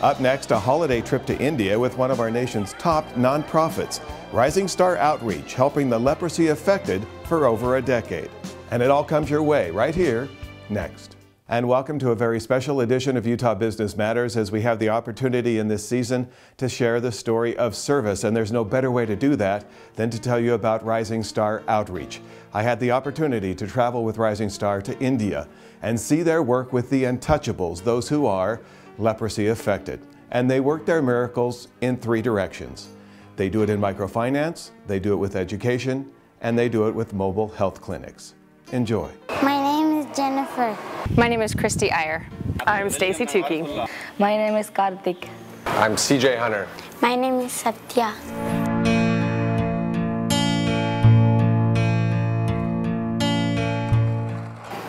Up next, a holiday trip to India with one of our nation's top nonprofits, Rising Star Outreach, helping the leprosy affected for over a decade. And it all comes your way right here, next. And welcome to a very special edition of Utah Business Matters, as we have the opportunity in this season to share the story of service. And there's no better way to do that than to tell you about Rising Star Outreach. I had the opportunity to travel with Rising Star to India and see their work with the untouchables, those who are leprosy affected. And they work their miracles in three directions. They do it in microfinance, they do it with education, and they do it with mobile health clinics. Enjoy. My name is Jennifer. My name is Christy Iyer. I'm Stacey Tookey. My name is Karthik. I'm CJ Hunter. My name is Satya.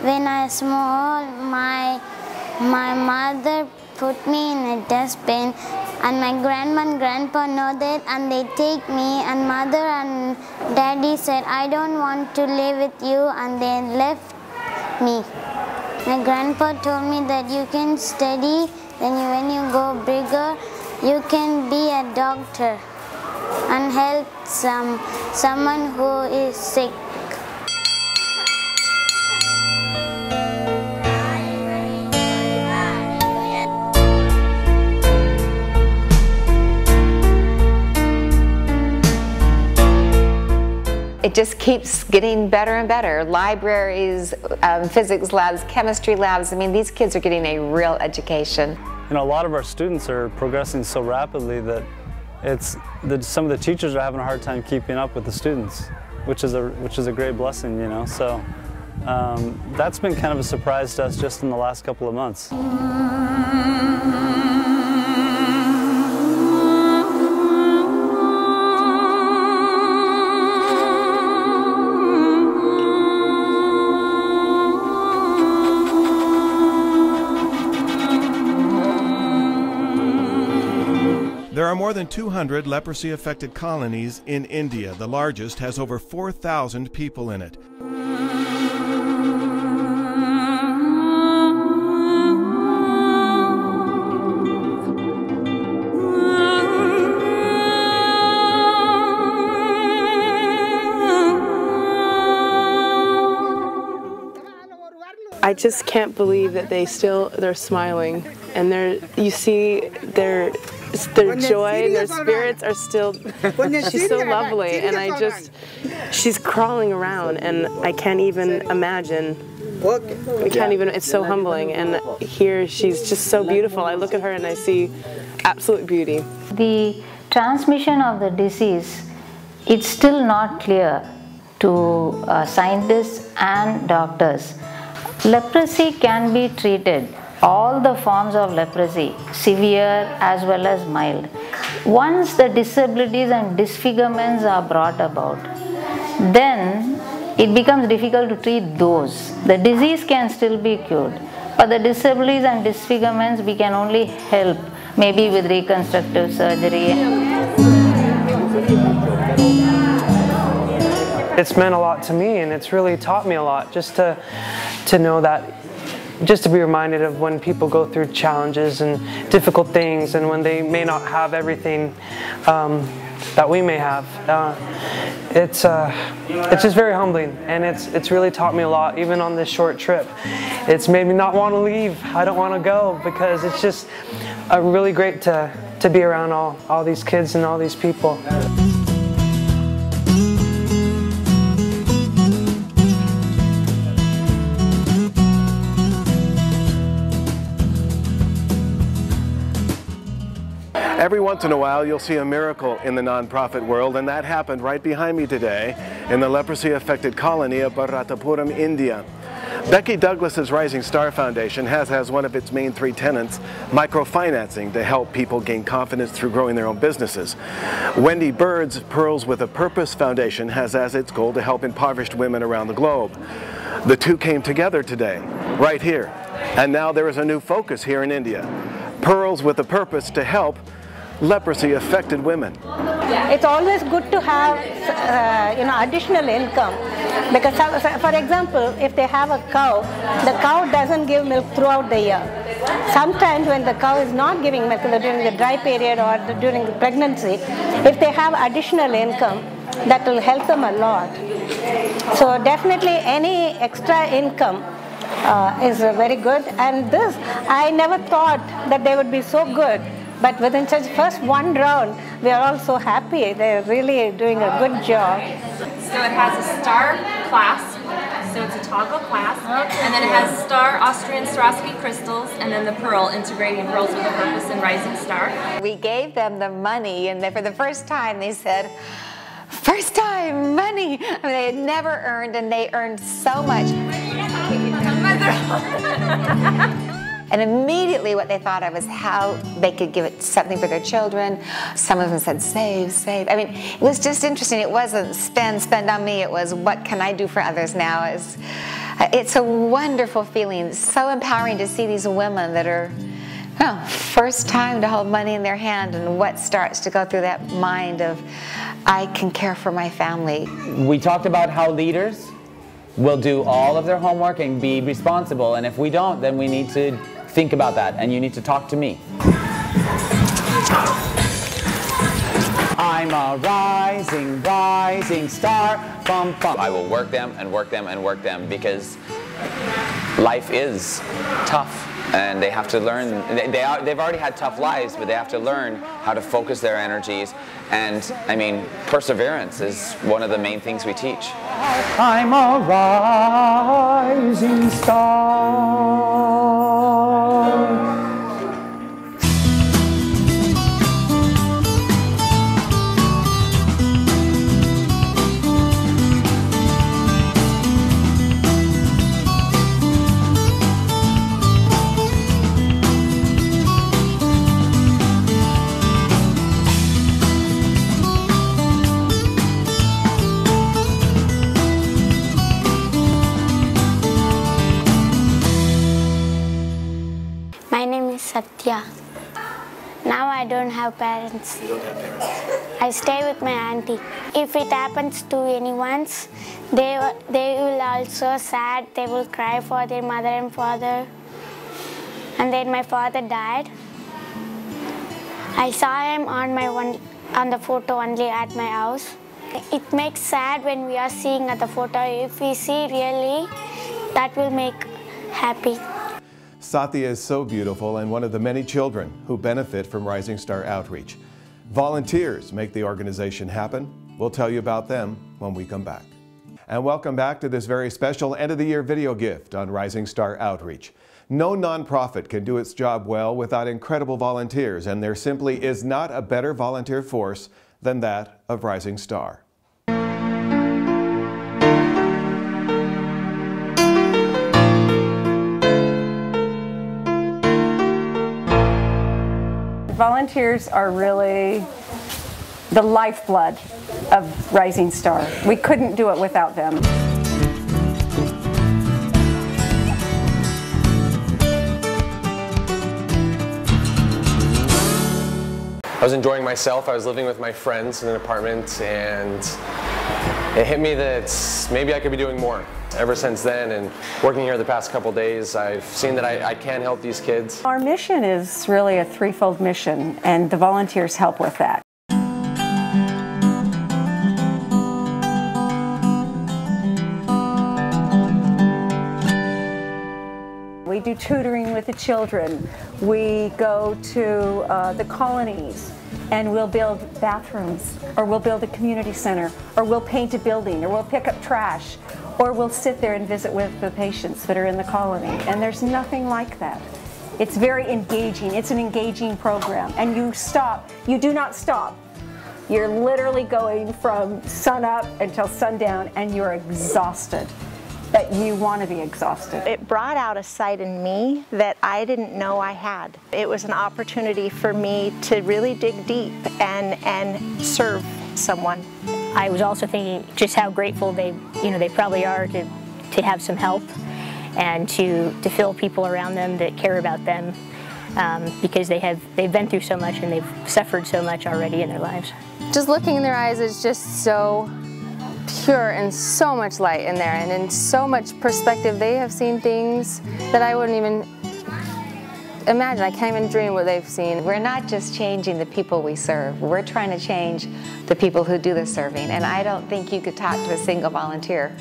When I was small, my mother put me in a dustbin, and my grandma and grandpa know that, and they take me, and mother and daddy said, I don't want to live with you, and they left me. My grandpa told me that you can study, then when you go bigger, you can be a doctor and help someone who is sick. It just keeps getting better and better. Libraries, physics labs, chemistry labs. I mean, these kids are getting a real education. You know, a lot of our students are progressing so rapidly that some of the teachers are having a hard time keeping up with the students, which is a great blessing, you know. So that's been kind of a surprise to us just in the last couple of months. There are more than 200 leprosy-affected colonies in India. The largest has over 4,000 people in it. I just can't believe that they're smiling, and you see their joy and their spirits are still, she's so lovely, and she's crawling around, and I can't even imagine, it's so humbling, and here she's just so beautiful. I look at her and I see absolute beauty. The transmission of the disease, it's still not clear to scientists and doctors. Leprosy can be treated, all the forms of leprosy, severe as well as mild. Once the disabilities and disfigurements are brought about, then it becomes difficult to treat those. The disease can still be cured, but the disabilities and disfigurements we can only help, maybe with reconstructive surgery. It's meant a lot to me, and it's really taught me a lot, just to know that, just to be reminded of when people go through challenges and difficult things, and when they may not have everything that we may have. It's just very humbling, and it's really taught me a lot, even on this short trip. It's made me not want to leave. I don't want to go, because it's just really great to be around all these kids and all these people. Every once in a while, you'll see a miracle in the nonprofit world, and that happened right behind me today in the leprosy-affected colony of Bharatapuram, India. Becky Douglas's Rising Star Foundation has as one of its main three tenets microfinancing to help people gain confidence through growing their own businesses. Wendy Bird's Pearls with a Purpose Foundation has as its goal to help impoverished women around the globe. The two came together today, right here, and now there is a new focus here in India. Pearls with a Purpose to help leprosy-affected women. It's always good to have additional income, because for example, if they have a cow, the cow doesn't give milk throughout the year. sometimes when the cow is not giving milk during the dry period or during the pregnancy, if they have additional income, that will help them a lot. So definitely any extra income is very good. And this, I never thought that they would be so good. But within just first one round, we are all so happy. They're really doing a good job. So it has a Star class, so it's a toggle class, and then it has Star Austrian Swarovski crystals, and then the Pearl, integrating pearls with a purpose and Rising Star. We gave them the money, and for the first time they said, first time, money! I mean, they had never earned, and they earned so much. And immediately what they thought of was how they could give it something for their children. Some of them said, save, save. I mean, it was just interesting. It wasn't spend, spend on me. It was, what can I do for others now? It's a wonderful feeling. It's so empowering to see these women that are, first time to hold money in their hand, and what starts to go through that mind of, I can care for my family. We talked about how leaders will do all of their homework and be responsible, and if we don't, then we need to think about that, and you need to talk to me. I'm a rising, rising star. Bum, bum. I will work them and work them and work them, because life is tough, and they have to learn. They've already had tough lives, but they have to learn how to focus their energies. And I mean, perseverance is one of the main things we teach. I'm a rising star. Satya. Now I don't have parents. You don't have parents. I stay with my auntie. If it happens to anyone, they will also sad. They will cry for their mother and father. And then my father died. I saw him on the photo only at my house. It makes sad when we are seeing at the photo. If we see really, that will make happy. Satya is so beautiful and one of the many children who benefit from Rising Star Outreach. Volunteers make the organization happen. We'll tell you about them when we come back. And welcome back to this very special end-of-the-year video gift on Rising Star Outreach. No nonprofit can do its job well without incredible volunteers, and there simply is not a better volunteer force than that of Rising Star. Volunteers are really the lifeblood of Rising Star. We couldn't do it without them. I was enjoying myself. I was living with my friends in an apartment, and it hit me that maybe I could be doing more. Ever since then, and working here the past couple days, I've seen that I can help these kids. Our mission is really a threefold mission, and the volunteers help with that. We do tutoring with the children. We go to the colonies, and we'll build bathrooms, or we'll build a community center, or we'll paint a building, or we'll pick up trash, or we'll sit there and visit with the patients that are in the colony. And there's nothing like that. It's very engaging. It's an engaging program. And you do not stop. You're literally going from sun up until sundown, and you're exhausted. But you want to be exhausted. It brought out a side in me that I didn't know I had. It was an opportunity for me to really dig deep and serve someone. I was also thinking just how grateful they probably are to have some help, and to feel people around them that care about them, because they've been through so much and they've suffered so much already in their lives. Just looking in their eyes is just so pure and so much light in there, and in so much perspective. They have seen things that I wouldn't even imagine, I can't even dream what they've seen. We're not just changing the people we serve, we're trying to change the people who do the serving. And I don't think you could talk to a single volunteer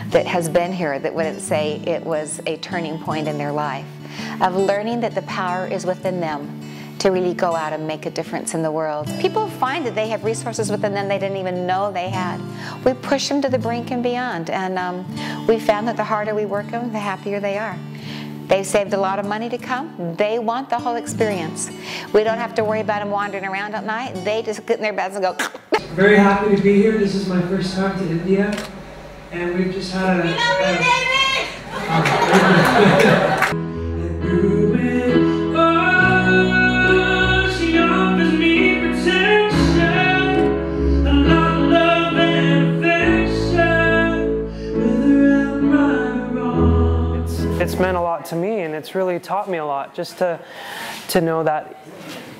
that has been here that wouldn't say it was a turning point in their life, of learning that the power is within them to really go out and make a difference in the world. People find that they have resources within them they didn't even know they had. We push them to the brink and beyond, and we found that the harder we work them, the happier they are. They've saved a lot of money to come. They want the whole experience. We don't have to worry about them wandering around at night. They just get in their beds and go. Very happy to be here. This is my first time to India, and we've just had a... It's meant a lot to me, and it's really taught me a lot, just to know that,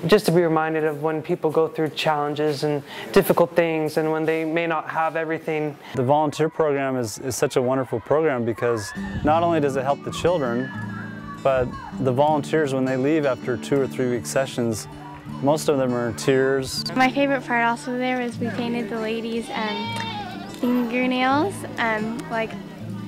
just to be reminded of when people go through challenges and difficult things, and when they may not have everything. The volunteer program is such a wonderful program because not only does it help the children, but the volunteers, when they leave after 2 or 3 week sessions, most of them are in tears. My favorite part also there was we painted the ladies' fingernails,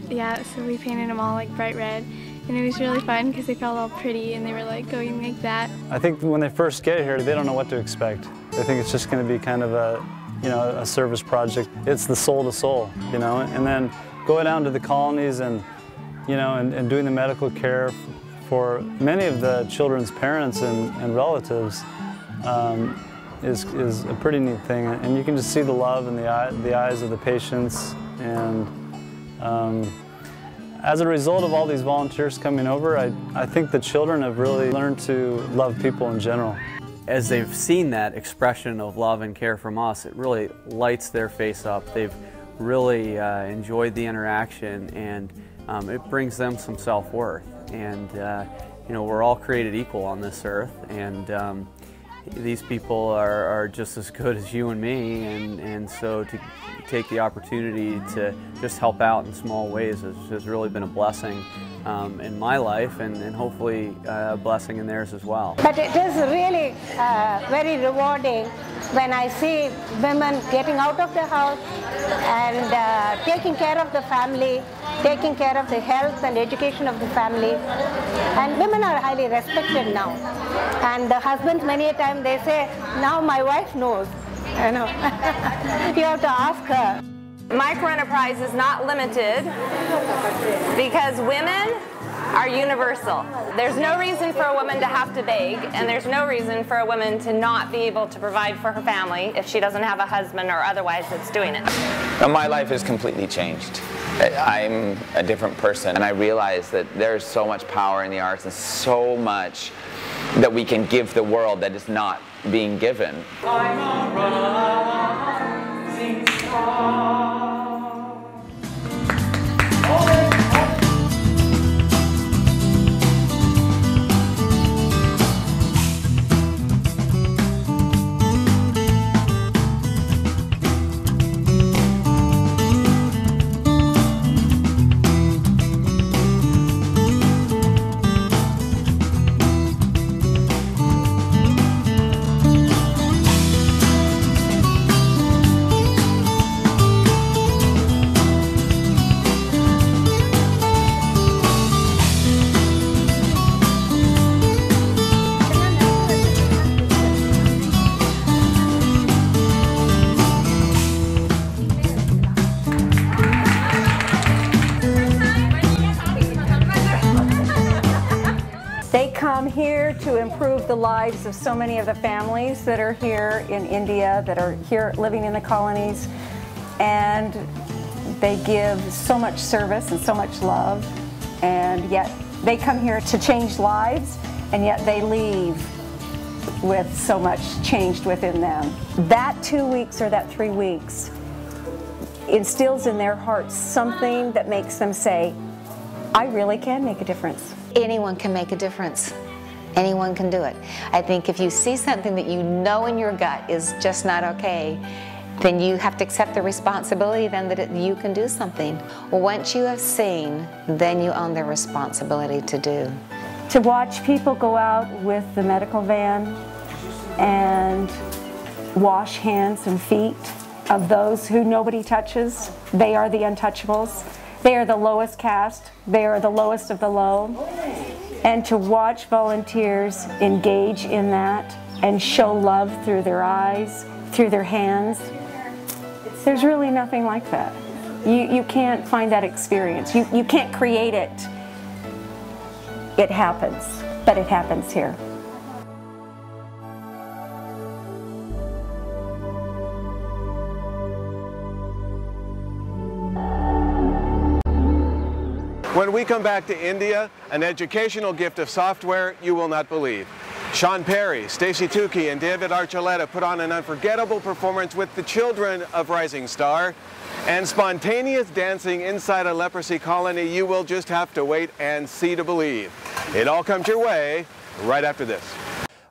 so we painted them all like bright red, and it was really fun because they felt all pretty and they were like going like that. I think when they first get here, they don't know what to expect. They think it's just going to be kind of a service project. It's the soul to soul, and then going down to the colonies and doing the medical care for many of the children's parents and relatives is a pretty neat thing, and you can just see the love in the eyes of the patients. And as a result of all these volunteers coming over, I think the children have really learned to love people in general. As they've seen that expression of love and care from us, it really lights their face up. They've really enjoyed the interaction, and it brings them some self-worth. And we're all created equal on this earth, and these people are just as good as you and me, and so to take the opportunity to just help out in small ways has really been a blessing in my life, and hopefully a blessing in theirs as well. But it is really very rewarding when I see women getting out of the house and taking care of the family, taking care of the health and education of the family. And women are highly respected now. And the husbands, many a time, they say, now my wife knows. You have to ask her. Microenterprise is not limited because women are universal. There's no reason for a woman to have to beg, and there's no reason for a woman to not be able to provide for her family if she doesn't have a husband or otherwise that's doing it. My life has completely changed. I'm a different person, and I realize that there's so much power in the arts and so much that we can give the world that is not being given. I'm a rising star. Come here to improve the lives of so many of the families that are here in India, that are here living in the colonies, and they give so much service and so much love, and yet they come here to change lives, and yet they leave with so much changed within them. That 2 weeks or that 3 weeks instills in their hearts something that makes them say, I really can make a difference. Anyone can make a difference. Anyone can do it. I think if you see something that you know in your gut is just not okay, then you have to accept the responsibility then that you can do something. Once you have seen, then you own the responsibility to do. To watch people go out with the medical van and wash hands and feet of those who nobody touches. They are the untouchables. They are the lowest caste. They are the lowest of the low. And to watch volunteers engage in that and show love through their eyes, through their hands, there's really nothing like that. You can't find that experience. You can't create it. It happens, but it happens here. When we come back to India, an educational gift of software you will not believe. Shawn, Parry, Stacey, Tookey, and David Archuleta put on an unforgettable performance with the children of Rising Star, and spontaneous dancing inside a leprosy colony you will just have to wait and see to believe. It all comes your way right after this.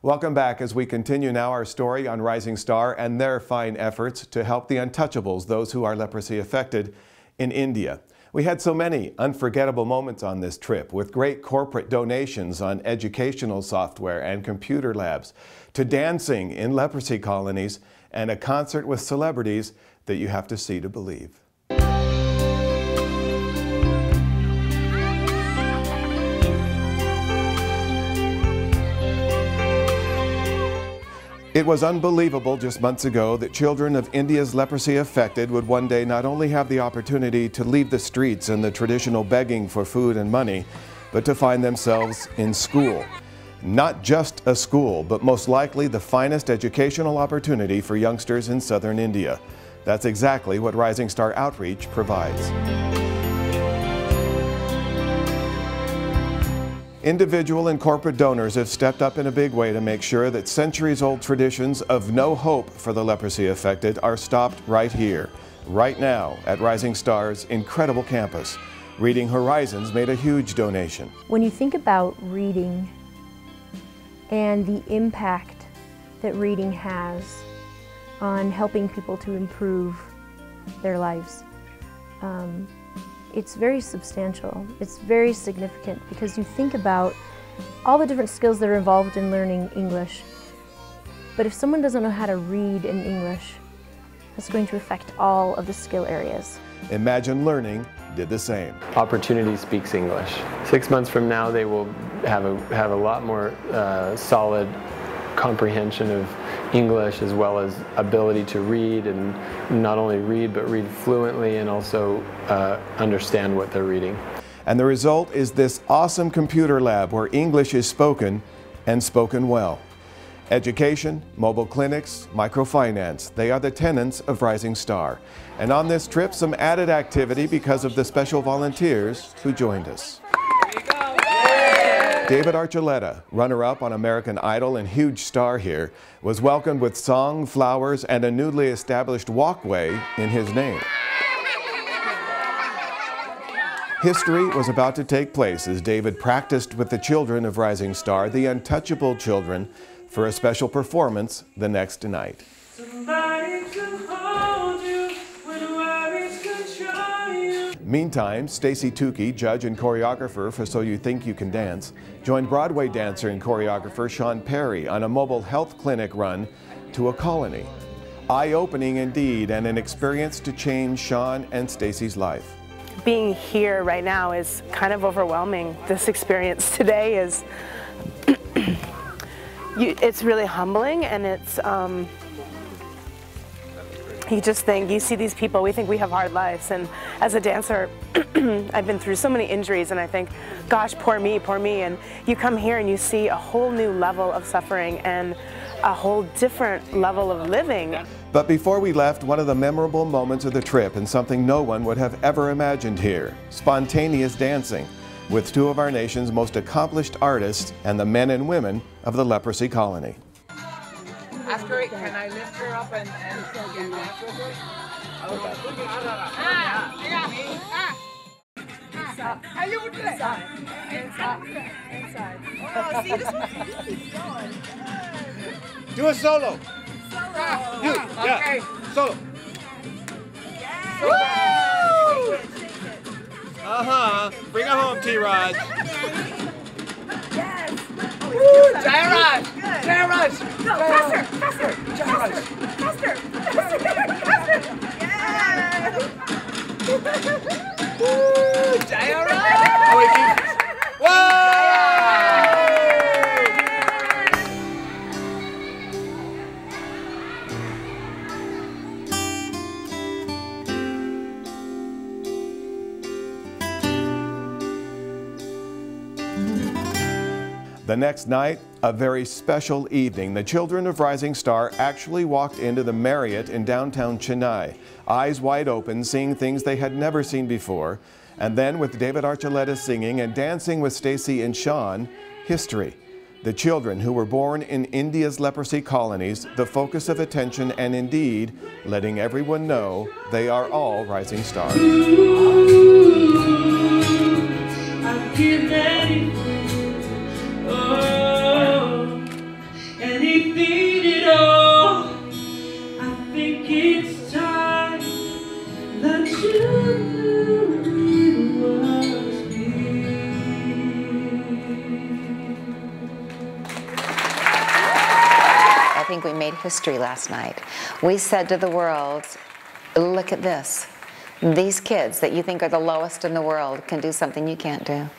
Welcome back as we continue now our story on Rising Star and their fine efforts to help the untouchables, those who are leprosy affected, in India. We had so many unforgettable moments on this trip, with great corporate donations on educational software and computer labs, to dancing in leprosy colonies, and a concert with celebrities that you have to see to believe. It was unbelievable just months ago that children of India's leprosy affected would one day not only have the opportunity to leave the streets and the traditional begging for food and money, but to find themselves in school. Not just a school, but most likely the finest educational opportunity for youngsters in southern India. That's exactly what Rising Star Outreach provides. Individual and corporate donors have stepped up in a big way to make sure that centuries-old traditions of no hope for the leprosy affected are stopped right here, right now, at Rising Star's incredible campus. Reading Horizons made a huge donation. When you think about reading and the impact that reading has on helping people to improve their lives, it's very substantial. It's very significant because you think about all the different skills that are involved in learning English. But if someone doesn't know how to read in English, that's going to affect all of the skill areas. Imagine Learning did the same. Opportunity Speaks English. 6 months from now, they will have a lot more solid comprehension of English, as well as ability to read, and not only read, but read fluently and also understand what they're reading. And the result is this awesome computer lab where English is spoken, and spoken well. Education, mobile clinics, microfinance, they are the tenets of Rising Star. And on this trip, some added activity because of the special volunteers who joined us. David Archuleta, runner-up on American Idol and huge star here, was welcomed with song, flowers, and a newly established walkway in his name. History was about to take place as David practiced with the children of Rising Star, the untouchable children, for a special performance the next night. Meantime, Stacey, Tookey, judge and choreographer for So You Think You Can Dance, joined Broadway dancer and choreographer Shawn Parry on a mobile health clinic run to a colony. Eye-opening indeed, and an experience to change Shawn and Stacey's life. Being here right now is kind of overwhelming. This experience today is, it's really humbling, and it's, you just think, you see these people, we think we have hard lives, and as a dancer, I've been through so many injuries, and I think, gosh, poor me, and you come here and you see a whole new level of suffering and a whole different level of living. But before we left, one of the memorable moments of the trip, and something no one would have ever imagined here: spontaneous dancing with two of our nation's most accomplished artists and the men and women of the leprosy colony. Ask her, can I lift her up and dance real quick? Inside. Oh, see, this one's easy. Do a solo. You, yeah. Okay. Solo. Woo! Bring it home, T-Rod. Jairaj! Jairaj! No, faster, faster, faster, faster, faster. The next night, a very special evening. The children of Rising Star actually walked into the Marriott in downtown Chennai, eyes wide open, seeing things they had never seen before. And then with David Archuleta singing and dancing with Stacey and Shawn, history. The children who were born in India's leprosy colonies, the focus of attention, and indeed, letting everyone know they are all rising stars. I think we made history last night. We said to the world, look at this. These kids that you think are the lowest in the world can do something you can't do.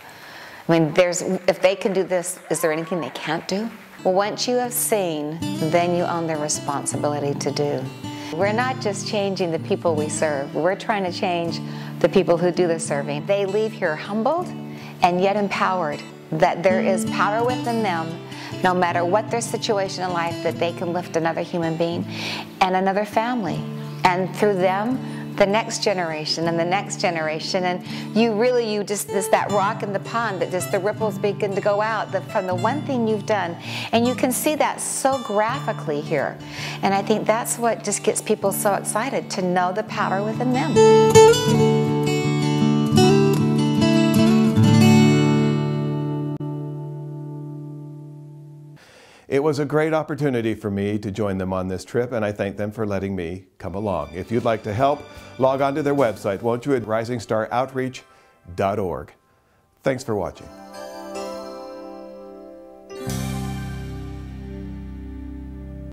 I mean, if they can do this, is there anything they can't do? Well, once you have seen, then you own the responsibility to do. We're not just changing the people we serve. We're trying to change the people who do the serving. They leave here humbled and yet empowered that there is power within them, no matter what their situation in life, that they can lift another human being and another family. And through them, the next generation and the next generation. And you just, that rock in the pond that just the ripples begin to go out from the one thing you've done. And you can see that so graphically here. And I think that's what just gets people so excited, to know the power within them. It was a great opportunity for me to join them on this trip, and I thank them for letting me come along. If you'd like to help, log on to their website, won't you, at risingstaroutreach.org. Thanks for watching.